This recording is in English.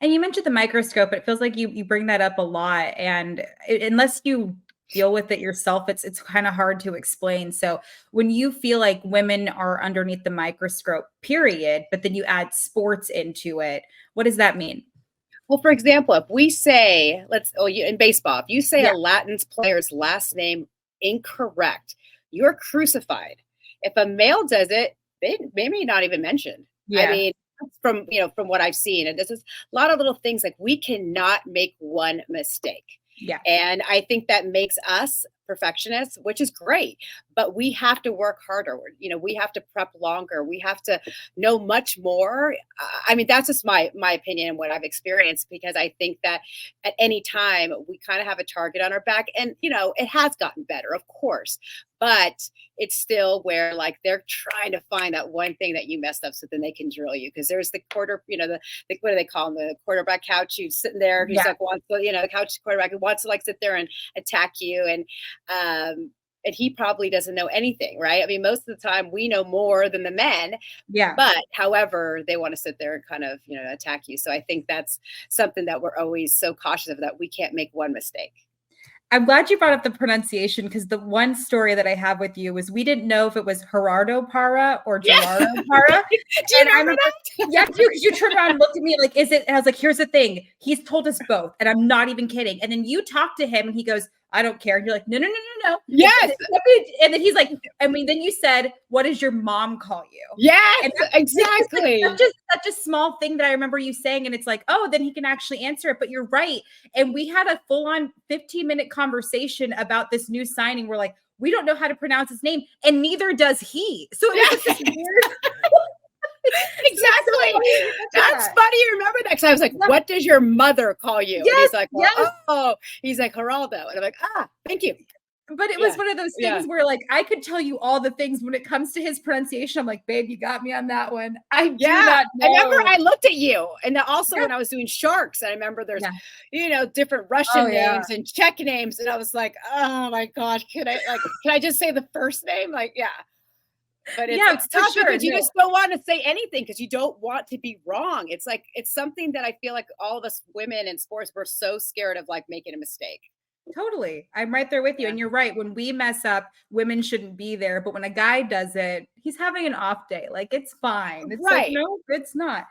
And you mentioned the microscope. It feels like you bring that up a lot, and unless you deal with it yourself, it's kind of hard to explain. So when you feel like women are underneath the microscope, period, but then you add sports into it, what does that mean? Well, for example, if we say, in baseball, if you say Yeah, a Latin player's last name incorrect, you're crucified. If a male does it, they may not even mention. I yeah, mean, from what I've seen, and this is a lot of little things like we cannot make one mistake. yeah. And I think that makes us perfectionists, which is great, but we have to work harder. We have to prep longer. We have to know much more. I mean, that's just my opinion and what I've experienced, because I think that at any time we kind of have a target on our back, and it has gotten better, of course, but it's still where like they're trying to find that one thing that you messed up so then they can drill you, because there's the quarter, the what do they call him, the quarterback couch who's sitting there who's Yeah. like wants to, the couch quarterback who wants to like sit there and attack you, and he probably doesn't know anything, right? I mean, most of the time we know more than the men, Yeah. but however, they want to sit there and kind of, attack you. So I think that's something that we're always so cautious of, that we can't make one mistake. I'm glad you brought up the pronunciation, because the one story that I have with you was we didn't know if it was Gerardo Parra or Yeah. Gerardo Parra. Do you And I remember remember, that? yeah, because you turned around and looked at me like, is it? And I was like, here's the thing. He's told us both. And I'm not even kidding. And then you talk to him and he goes, I don't care. And you're like, no, no, no, no, no. Yes. And then he's like, I mean, then you said, what does your mom call you? Yes, And exactly. like such a small thing that I remember you saying. And it's like, oh, then he can actually answer it. But you're right. And we had a full-on 15-minute conversation about this new signing. We're like, we don't know how to pronounce his name, and neither does he. So it was just this weird. Exactly. That's funny. You remember that? Because I was like, Yeah. what does your mother call you? And Yes, he's like, well, yes. he's like, Geraldo. And I'm like, thank you. But it was one of those things where like I could tell you all the things when it comes to his pronunciation. I'm like, babe, you got me on that one. I do not know. I remember I looked at you. And also when I was doing sharks, I remember there's, different Russian names and Czech names. And I was like, oh my gosh, can I just say the first name? Like, yeah. But it's tough because you just don't want to say anything because you don't want to be wrong. It's like, it's something that I feel like all of us women in sports, we're so scared of like making a mistake. Totally. I'm right there with you. And you're right. When we mess up, women shouldn't be there. But when a guy does it, he's having an off day. Like, it's fine. It's like, no, it's not.